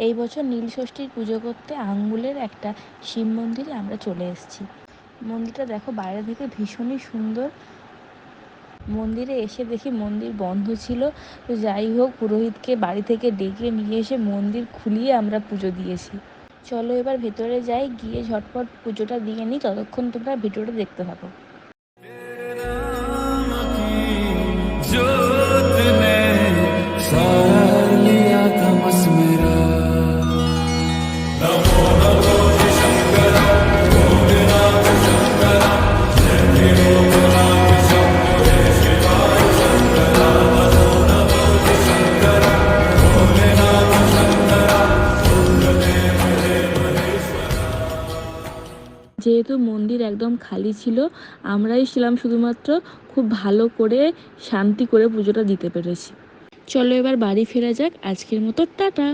এই বছর নীলষষ্ঠীর পুজো করতে আঙ্গুলের একটা শিব মন্দিরে আমরা চলে এসেছি। মন্দিরটা দেখো বাইরে থেকে ভীষণই সুন্দর। মন্দিরে এসে দেখি মন্দির বন্ধ ছিল, তো যাই হোক পুরোহিতকে বাড়ি থেকে ডেকে নিয়ে এসে মন্দির খুলিয়ে আমরা পুজো দিয়েছি। চলো এবার ভেতরে যাই, গিয়ে ঝটপট পুজোটা দিয়ে নিই, ততক্ষণ তোমরা ভিডিওটা দেখতে থাকো। যেহেতু মন্দির একদম খালি ছিল, আমরাই ছিলাম শুধুমাত্র, খুব ভালো করে শান্তি করে পুজোটা দিতে পেরেছি। চলো এবার বাড়ি ফেরা যাক, আজকের মতো টাটা।